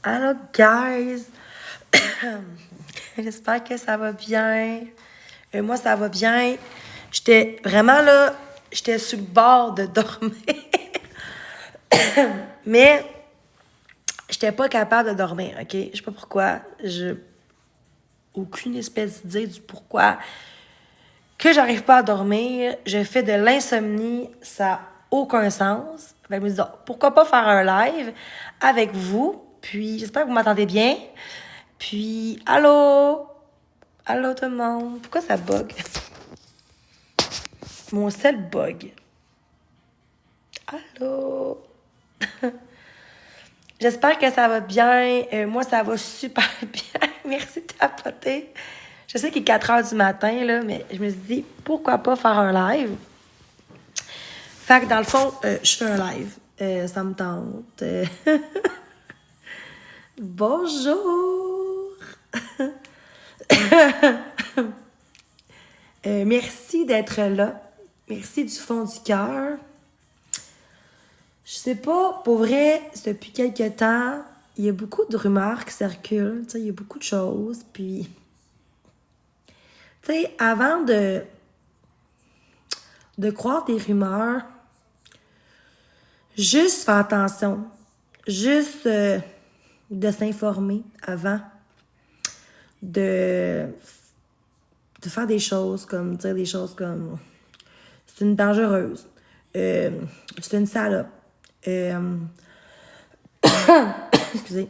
Hello guys! J'espère que ça va bien. Moi, ça va bien. J'étais vraiment là, j'étais sur le bord de dormir. Mais j'étais pas capable de dormir, OK? Je sais pas pourquoi. J'ai aucune espèce d'idée du pourquoi que j'arrive pas à dormir. Je fais de l'insomnie, ça n'a aucun sens. Fait que je me dis, oh, pourquoi pas faire un live avec vous? Puis, j'espère que vous m'entendez bien. Puis, allô? Allô tout le monde? Pourquoi ça bug? Mon sel bug. Allô? J'espère que ça va bien. Moi, ça va super bien. Merci de tapoter. Je sais qu'il est 4 heures du matin, là, mais je me suis dit, pourquoi pas faire un live? Fait que dans le fond, je fais un live. Ça me tente. Bonjour! Merci d'être là. Merci du fond du cœur. Je sais pas, pour vrai, depuis quelques temps, il y a beaucoup de rumeurs qui circulent. Tu sais, il y a beaucoup de choses. Puis, tu sais, avant de croire des rumeurs, juste faire attention. Juste de s'informer avant de faire des choses comme, dire des choses comme c'est une dangereuse, c'est une salope, excusez,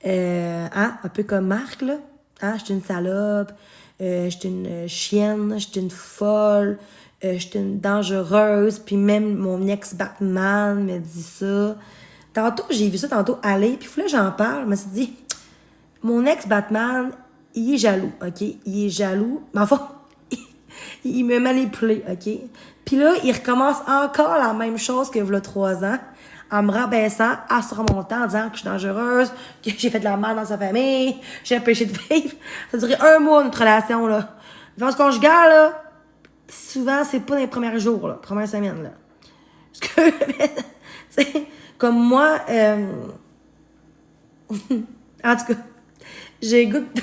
un peu comme Marc, là, j'étais une salope, j'étais une chienne, j'étais une folle, j'étais une dangereuse, puis même mon ex-Batman me dit ça. Tantôt, j'ai vu ça aller, puis là, j'en parle, je me suis dit, mon ex-Batman, il est jaloux, OK? Il est jaloux, mais enfin, il me manipule, OK? Puis là, il recommence encore la même chose que v'là 3 ans, en me rabaissant, en se remontant, en disant que je suis dangereuse, que j'ai fait de la merde dans sa famille, j'ai empêché de vivre. Ça a duré 1 mois, notre relation, là. Dans ce conjugal, là, souvent, c'est pas dans les premiers jours, là, première semaine, là. Parce que, tu sais, comme moi, en tout cas, j'ai goût de...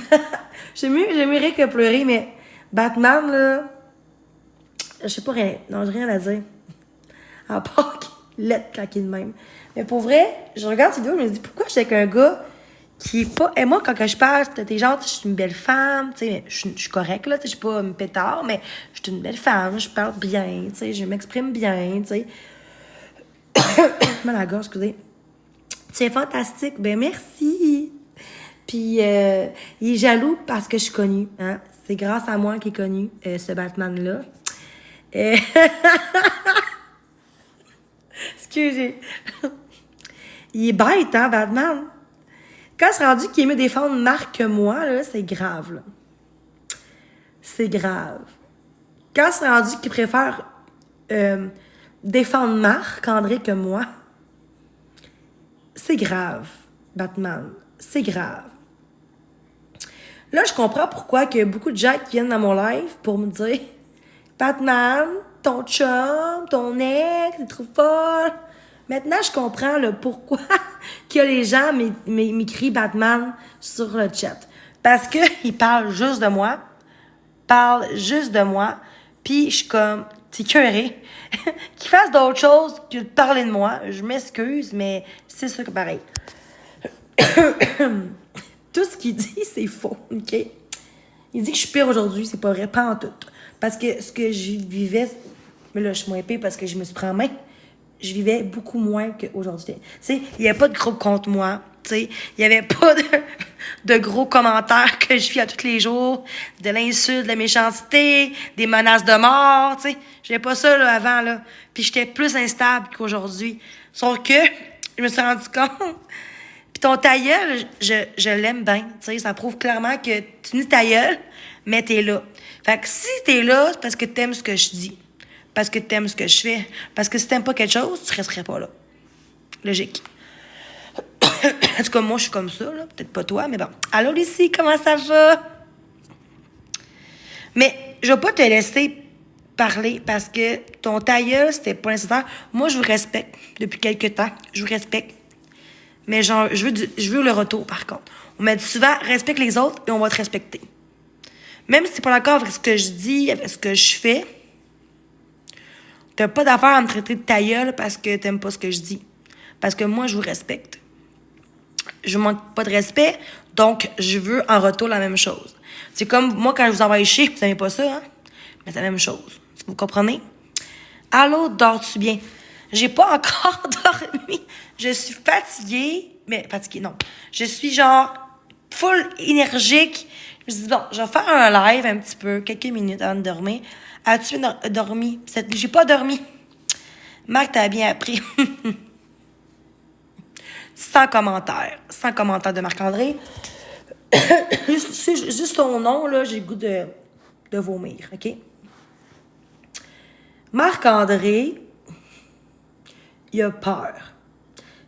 J'aimerais que pleurer, mais Batman, là, je sais pas rien. Non, j'ai rien à dire. À part qu'il est quand il est de même. Mais pour vrai, je regarde ces vidéos, je me dis, pourquoi je suis avec un gars qui est pas... Et moi, quand que je parle, t'es genre, je suis une belle femme, tu sais, je suis correcte, là, tu sais, je suis pas une pétard, mais je suis une belle femme, je parle bien, tu sais, je m'exprime bien, tu sais. Mal à la gorge, excusez. C'est fantastique. Ben, merci. Puis, il est jaloux parce que je suis connue. Hein? C'est grâce à moi qu'il est connu, ce Batman-là. Excusez. Il est bête, hein, Batman? Quand c'est rendu qu'il aime défendre Marc que moi, là, c'est grave, là. C'est grave. Quand c'est rendu qu'il préfère défendre Marc-André que moi, c'est grave, Batman. C'est grave. Là, je comprends pourquoi il y a beaucoup de gens qui viennent dans mon live pour me dire Batman, ton chum, ton ex, il trouve folle. Maintenant, je comprends le pourquoi que les gens m'écrivent Batman sur le chat. Parce qu'ils parlent juste de moi. Puis je suis comme, t'es écœurée. Qu'ils fassent d'autres choses que de parler de moi. Je m'excuse, mais c'est ça que pareil. Tout ce qu'il dit, c'est faux, OK? Il dit que je suis pire aujourd'hui, c'est pas vrai, pas en tout. Parce que ce que je vivais, mais là, je suis moins pire parce que je me suis pris en main, je vivais beaucoup moins qu'aujourd'hui. Tu sais, il n'y avait pas de groupe contre moi, tu sais, il n'y avait pas de gros commentaires que je vis à tous les jours, de l'insulte, de la méchanceté, des menaces de mort, tu sais. J'avais pas ça, là, avant, là. Puis j'étais plus instable qu'aujourd'hui. Sauf que, je me suis rendu compte. Puis ton ta gueule, je l'aime bien, tu sais, ça prouve clairement que tu dis ta gueule, mais t'es là. Fait que si t'es là, c'est parce que t'aimes ce que je dis, parce que t'aimes ce que je fais, parce que si t'aimes pas quelque chose, tu resterais pas là. Logique. En tout cas, moi, je suis comme ça, là. Peut-être pas toi, mais bon. Allô, Lucie, comment ça va? Mais je vais pas te laisser parler parce que ton ta gueule, c'était pas nécessaire. Moi, je vous respecte depuis quelque temps. Je vous respecte. Mais genre, je veux le retour, par contre. On m'a dit souvent, respecte les autres et on va te respecter. Même si t'es pas d'accord avec ce que je dis, avec ce que je fais, t'as pas d'affaire à me traiter de ta gueule parce que t'aimes pas ce que je dis. Parce que moi, je vous respecte. Je manque pas de respect, donc je veux en retour la même chose. C'est comme moi, quand je vous envoie chier, vous n'aimez pas ça, hein? Mais c'est la même chose. Vous comprenez? Allô, dors-tu bien? J'ai pas encore dormi. Je suis fatiguée. Mais fatiguée, non. Je suis genre full énergique. Je me dis, bon, je vais faire un live un petit peu, quelques minutes avant de dormir. As-tu dormi? J'ai pas dormi. Marc, t'as bien appris. Sans commentaire. Sans commentaire de Marc-André. juste son nom, là, j'ai le goût de vomir, OK? Marc-André, il a peur.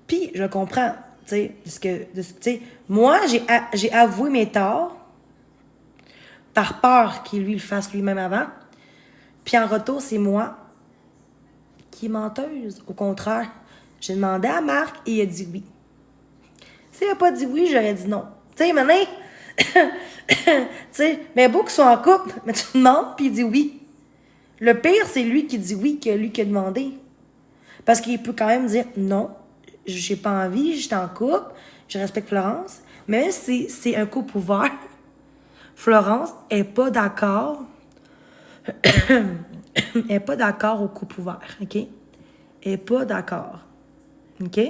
Puis, je le comprends, tu sais, moi, j'ai avoué mes torts par peur qu'il lui le fasse lui-même avant. Puis en retour, c'est moi qui est menteuse. Au contraire, j'ai demandé à Marc et il a dit oui. S'il n'a pas dit oui, j'aurais dit non. Tu sais, maintenant, tu sais, mais beau qu'ils soient en couple, mais tu demandes puis il dit oui. Le pire, c'est lui qui dit oui que lui qui a demandé. Parce qu'il peut quand même dire non, j'ai pas envie, j'étais en couple, je respecte Florence. Mais c'est un couple ouvert. Florence est pas d'accord. Elle est pas d'accord au couple ouvert, OK? Elle est pas d'accord. OK?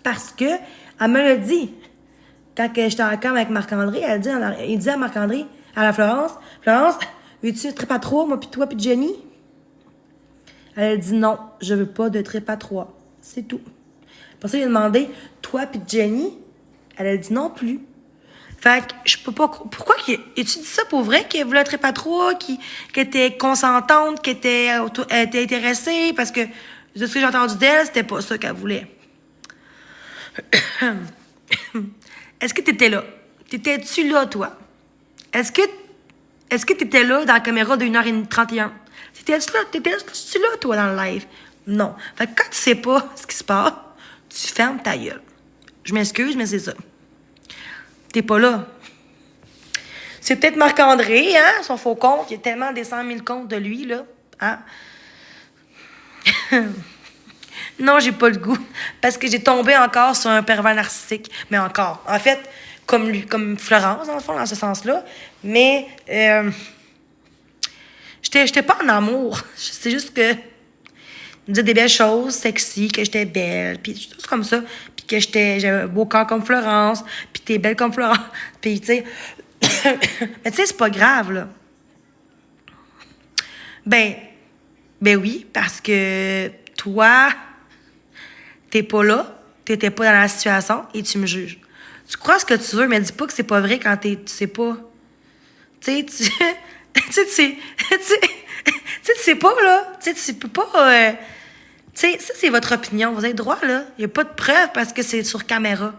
Parce que, elle me l'a dit. Quand j'étais en camp avec Marc-André, il dit à Marc-André, à la Florence, veux-tu trip à trois, moi pis toi pis Jenny? Elle a dit non, je veux pas de trip à trois. C'est tout. Pour ça, il a demandé, toi pis Jenny? Elle a dit non plus. Fait que je peux pas. Pourquoi tu dis ça pour vrai qu'elle voulait un trip à trois, qu'elle était consentante, qu'elle était intéressée? Parce que de ce que j'ai entendu d'elle, c'était pas ça qu'elle voulait. Est-ce que t'étais là? T'étais-tu là, toi? Est-ce que t'étais là dans la caméra de 1h31? T'étais-tu là, toi, dans le live? Non. Fait que quand tu sais pas ce qui se passe, tu fermes ta gueule. Je m'excuse, mais c'est ça. T'es pas là. C'est peut-être Marc-André, hein, son faux compte. Il y a tellement des 100 000 comptes de lui, là. Hein? Non, j'ai pas le goût. Parce que j'ai tombé encore sur un pervers narcissique. Mais encore. En fait, comme lui, comme Florence, dans le fond, dans ce sens-là. Mais, j'étais pas en amour. C'est juste que, il me disait des belles choses, sexy, que j'étais belle, puis tout comme ça. Puis que j'avais un beau corps comme Florence, puis t'es belle comme Florence. Puis, tu sais, mais tu sais, c'est pas grave, là. Ben oui, parce que toi, t'es pas là, t'étais pas dans la situation et tu me juges. Tu crois ce que tu veux, mais dis pas que c'est pas vrai quand tu sais pas. Tu sais pas, là. Tu peux pas. Tu sais, ça, c'est votre opinion. Vous avez droit, là. Il n'y a pas de preuve parce que c'est sur caméra.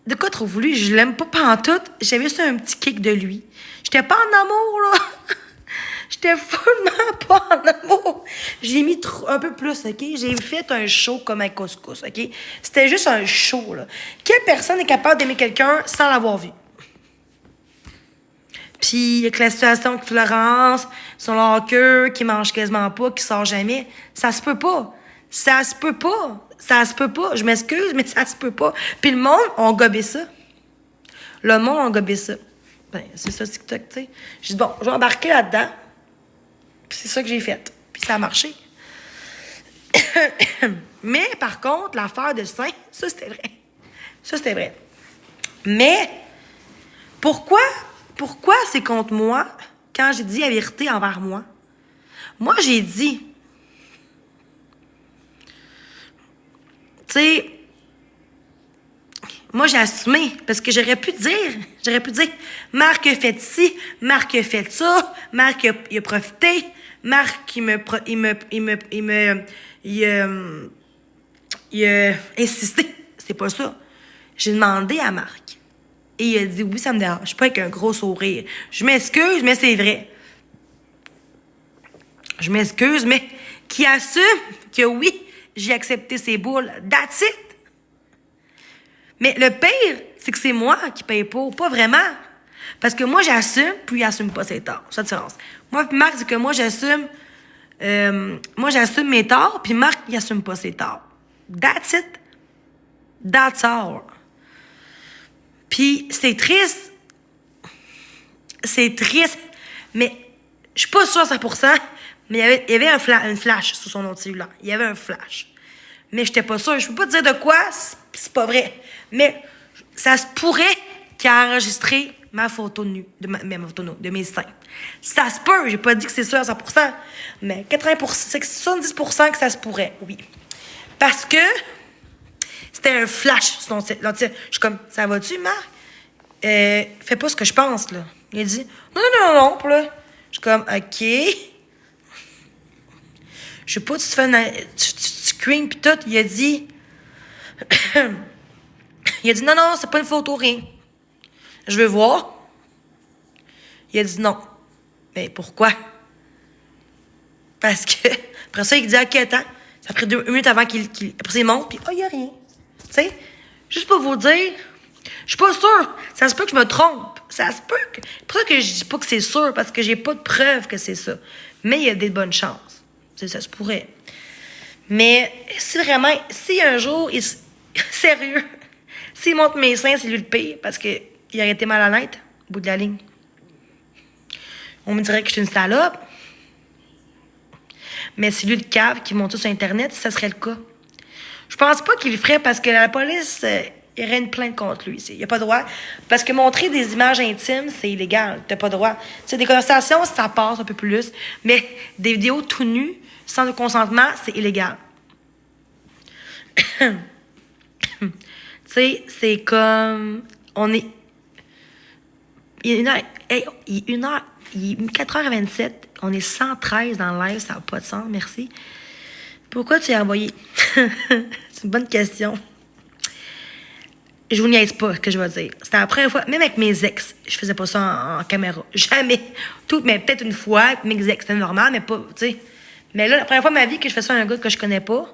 De quoi trop voulu? Je l'aime pas pantoute. J'avais juste un petit kick de lui. J'étais pas en amour, là. J'étais follement pas en amour. J'ai mis un peu plus, OK? J'ai fait un show comme un couscous, OK? C'était juste un show, là. Quelle personne est capable d'aimer quelqu'un sans l'avoir vu? Puis, avec la situation avec Florence, son locker, qui mange quasiment pas, qui sort jamais, ça se peut pas. Ça se peut pas. Ça se peut pas. Je m'excuse, mais ça se peut pas. Puis le monde, on gobé ça. Le monde, on gobé ça. Ben, c'est ça, TikTok, tu sais. J'ai dit, bon, je vais embarquer là-dedans. Puis c'est ça que j'ai fait. Puis ça a marché. Mais, par contre, l'affaire de sein, ça, c'était vrai. Ça, c'était vrai. Mais, pourquoi c'est contre moi quand j'ai dit la vérité envers moi? Moi, j'ai dit, tu sais, moi, j'ai assumé, parce que j'aurais pu dire, Marc a fait ci, Marc a fait ça, Marc il a profité, Marc, il a insisté. C'est pas ça. J'ai demandé à Marc. Et il a dit, oui, ça me dérange pas, avec un gros sourire. Je m'excuse, mais c'est vrai. Je m'excuse, mais qui assume que oui, j'ai accepté ses boules. That's it! Mais le pire, c'est que c'est moi qui paye pas vraiment. Parce que moi, j'assume, puis il assume pas ses torts. C'est la différence. Moi, puis Marc, c'est que moi, j'assume mes torts, puis Marc, il assume pas ses torts. That's it. That's all. Puis c'est triste. C'est triste. Mais je suis pas sûre à 100%, mais il y avait une flash sur son autre cellulaire. Il y avait un flash. Mais j'étais pas sûre. Je peux pas te dire de quoi, c'est pas vrai. Mais ça se pourrait qu'il a enregistré ma photo nue, de mes seins. Ça se peut, j'ai pas dit que c'est sûr à 100%, mais 80%, c'est 70% que ça se pourrait, oui. Parce que c'était un flash. Je suis comme, ça va-tu, Marc? Fais pas ce que je pense, là. Il a dit, non, puis là. Je suis comme, OK. Je sais pas, tu fais tu screams pis tout. Il a dit, non, c'est pas une photo, rien. Je veux voir. Il a dit non. Mais pourquoi? Parce que, après ça, il dit, OK, attends. Ça a pris 2 minutes avant qu'il après ça, il monte, puis il y a rien. Tu sais, juste pour vous dire, je suis pas sûre. Ça se peut que je me trompe. Ça se peut que... C'est pour ça que je dis pas que c'est sûr, parce que j'ai pas de preuve que c'est ça. Mais il y a des bonnes chances. Tu sais, ça se pourrait. Mais si vraiment, si un jour, sérieux, s'il montre mes seins, c'est lui le pire, parce qu'il aurait été mal à l'aide, au bout de la ligne. On me dirait que je suis une salope. Mais c'est lui le cave qui monte tout sur Internet, ça serait le cas. Je pense pas qu'il le ferait parce que la police, il y aurait une plainte contre lui. Il n'y a pas droit. Parce que montrer des images intimes, c'est illégal. T'as pas droit. Tu sais, des conversations, ça passe un peu plus. Mais des vidéos tout nues, sans le consentement, c'est illégal. Tu sais, c'est comme... On est... Il est 1h... Hey, il est 1h... Il est 4h27. On est 113 dans le live. Ça n'a pas de sens. Merci. Pourquoi tu as envoyé? C'est une bonne question. Je vous niaise pas ce que je vais dire. C'était la première fois, même avec mes ex, je faisais pas ça en caméra. Jamais. Tout, mais peut-être une fois avec mes ex, c'était normal, mais pas, tu sais. Mais là, la première fois de ma vie que je fais ça à un gars que je connais pas,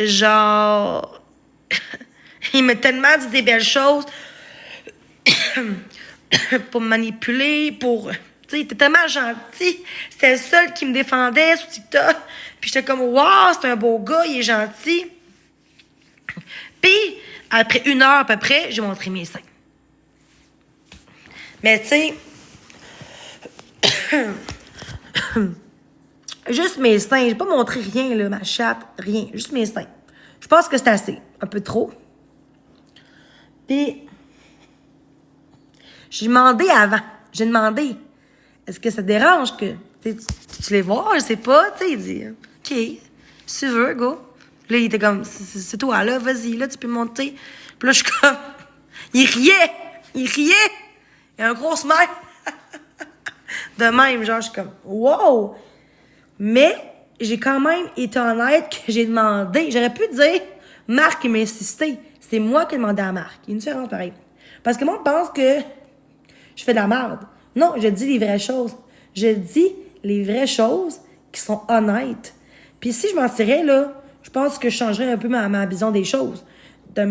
genre, il m'a tellement dit des belles choses pour me manipuler, pour... Tu sais, il était tellement gentil. C'était le seul qui me défendait sur TikTok. Puis j'étais comme, wow, c'est un beau gars, il est gentil. Puis, après 1 heure à peu près, j'ai montré mes seins. Mais tu sais, juste mes seins. J'ai pas montré rien, là, ma chatte, rien. Juste mes seins. Je pense que c'est assez. Un peu trop. Puis, j'ai demandé avant. J'ai demandé, est-ce que ça te dérange que tu les vois? Je sais pas. Tu sais, il dit, OK, si tu veux, go. Là, il était comme, c'est toi, là, vas-y, là, tu peux monter. Puis là, je suis comme, il riait. Il a un gros smile. De même, genre, je suis comme, wow! Mais, j'ai quand même été honnête que j'ai demandé. J'aurais pu dire, Marc, il m'a insisté. C'est moi qui ai demandé à Marc. Il y a une différence pareille. Parce que moi, on pense que je fais de la merde. Non, je dis les vraies choses. Je dis les vraies choses qui sont honnêtes. Puis si je mentirais, là, je pense que je changerais un peu ma vision des choses. De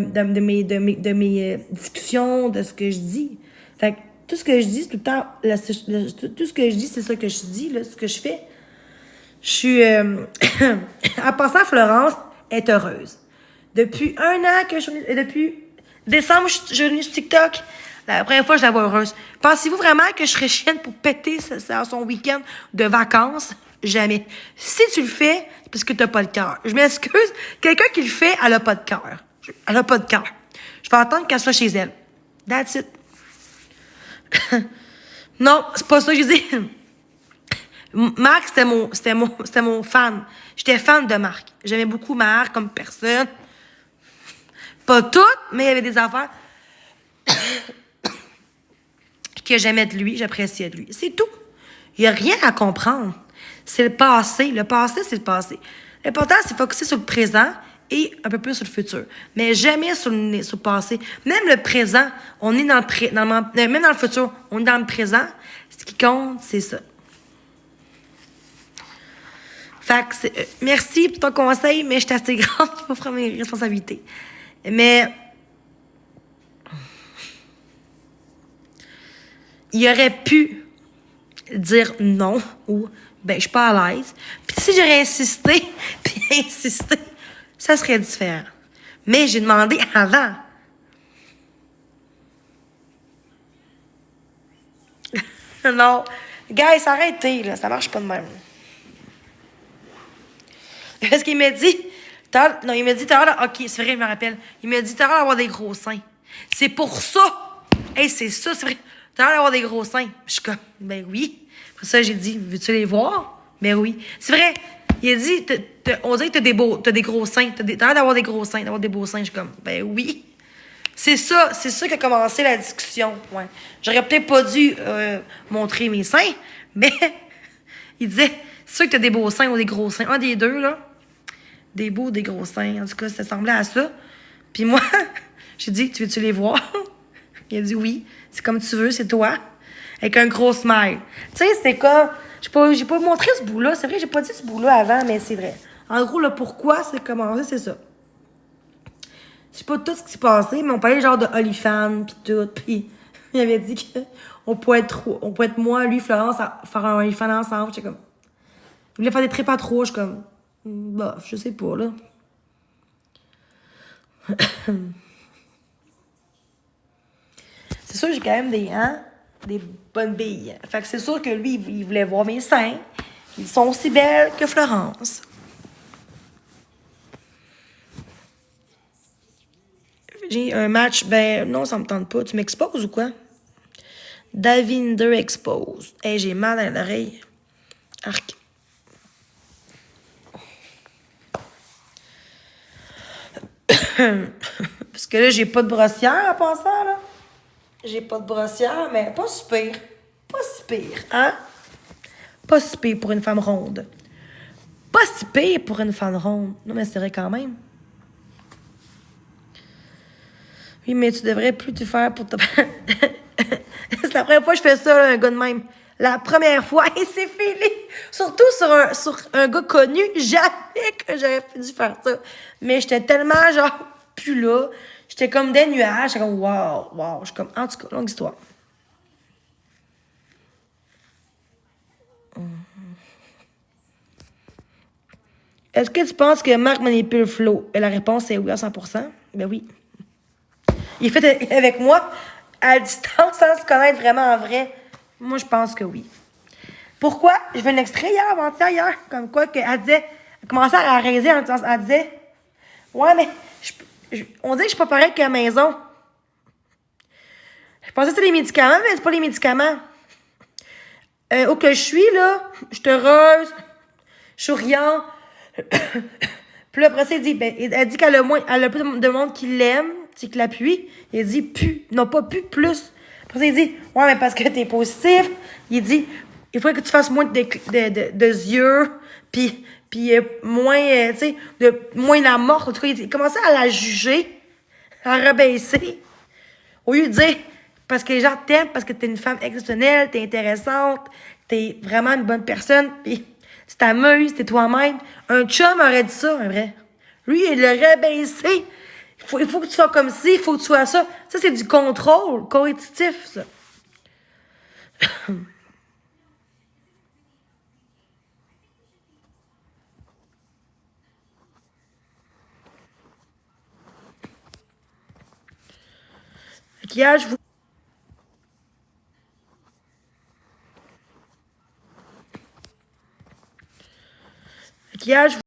mes discussions, de ce que je dis. Fait que tout ce que je dis, c'est tout le temps... tout ce que je dis, c'est ça que je dis, là, ce que je fais. Je suis... en passant, Florence est heureuse. Depuis 1 an que depuis décembre, je suis venue sur TikTok. La première fois, je la vois heureuse. Pensez-vous vraiment que je serais chienne pour péter son week-end de vacances? Jamais. Si tu le fais, c'est parce que t'as pas de cœur. Je m'excuse. Quelqu'un qui le fait, elle a pas de cœur. Elle a pas de cœur. Je vais attendre qu'elle soit chez elle. That's it. Non, c'est pas ça que je dis. Marc, c'était mon fan. J'étais fan de Marc. J'aimais beaucoup Marc comme personne. Pas toutes, mais il y avait des affaires que j'aimais de lui, j'appréciais de lui. C'est tout. Il n'y a rien à comprendre. C'est le passé. Le passé, c'est le passé. L'important, c'est de focuser sur le présent et un peu plus sur le futur. Mais jamais sur le passé. Même le présent, on est même dans le futur, on est dans le présent. Ce qui compte, c'est ça. Fait que merci pour ton conseil, mais je suis assez grande pour prendre mes responsabilités. Mais il aurait pu dire non ou ben je suis pas à l'aise. Puis si j'aurais insisté, puis insisté, ça serait différent. Mais j'ai demandé avant. Non. Guys, arrêtez, là. Ça marche pas de même. Parce qu'il m'a dit... Non, il m'a dit, t'as l'air... OK, c'est vrai, je me rappelle. Il m'a dit, t'as l'air d'avoir des gros seins. C'est pour ça. Hey, c'est ça, c'est vrai. T'as l'air d'avoir des gros seins. Je suis comme, ben oui. Pour ça, j'ai dit, veux-tu les voir? Ben oui. C'est vrai. Il a dit, on dirait que t'as des gros seins. T'as l'air d'avoir des gros seins, d'avoir des beaux seins. Je suis comme, ben oui. C'est ça qui a commencé la discussion. Ouais. J'aurais peut-être pas dû montrer mes seins, mais il disait, c'est sûr que t'as des beaux seins ou des gros seins. Un des deux, là. Des beaux, des gros seins. En tout cas, ça semblait à ça. Puis moi, j'ai dit, tu veux-tu les voir? Il a dit oui. C'est comme tu veux, c'est toi. Avec un gros smile. Tu sais, c'était comme... J'ai pas montré ce bout-là. C'est vrai, j'ai pas dit ce bout-là avant, mais c'est vrai. En gros, le pourquoi c'est commencé, c'est ça. Je sais pas tout ce qui s'est passé, mais on parlait genre de OnlyFans pis tout. Puis il avait dit qu'on pourrait être moi, lui, Florence, à faire un OnlyFans ensemble. J'étais comme... Il voulait faire des trips à trois. Je suis comme... Bah, je sais pas, là. C'est sûr, j'ai quand même des bonnes billes. Fait que c'est sûr que lui, il voulait voir mes seins. Ils sont aussi belles que Florence. J'ai un match, ben non, ça me tente pas. Tu m'exposes ou quoi? Davinder expose. Hey, j'ai mal à l'oreille. Arc. Parce que là, j'ai pas de brossière en passant, là. J'ai pas de brossière, mais pas si pire. Pas si pire, hein? Pas si pire pour une femme ronde. Pas si pire pour une femme ronde. Non, mais c'est vrai quand même. Oui, mais tu devrais plus te faire pour te... C'est la première fois que je fais ça, là, un gars de même. La première fois, et c'est fini. Surtout sur un gars connu, jamais que j'aurais dû faire ça. Mais j'étais tellement, genre, plus là. J'étais comme des nuages. J'étais comme, wow. Je suis comme, en tout cas, longue histoire. Est-ce que tu penses que Marc manipule Flo? Et la réponse est oui à 100%. Ben oui. Il est fait avec moi à distance sans se connaître vraiment en vrai. Moi, je pense que oui. Pourquoi? Je veux un extrait hier, avant-hier, hier. Comme quoi, qu'elle disait, elle commençait à raiser en disant, elle disait, ouais, mais on dit que je suis pas pareil qu'à la maison. Je pensais que c'était les médicaments, mais c'est pas les médicaments. Où que je suis, là, je suis heureuse, je suis riante. Puis là, après ça, elle dit qu'elle a plus de monde qui l'aime, qui l'appuie. Il dit plus, non pas plus. Après ça, il dit, ouais, mais parce que t'es positif. Il dit, il faudrait que tu fasses moins de yeux, puis moins, tu sais, moins la mort. En tout cas, il commençait à la juger, à rabaisser. Au lieu de dire, parce que les gens t'aiment, parce que t'es une femme exceptionnelle, t'es intéressante, t'es vraiment une bonne personne, puis tu t'amuses, t'es toi-même. Un chum aurait dit ça, un vrai. Lui, il l'aurait baissé. Il faut que tu sois comme ci, il faut que tu sois ça. Ça, c'est du contrôle coercitif, ça. Maquillage, vous... Maquillage,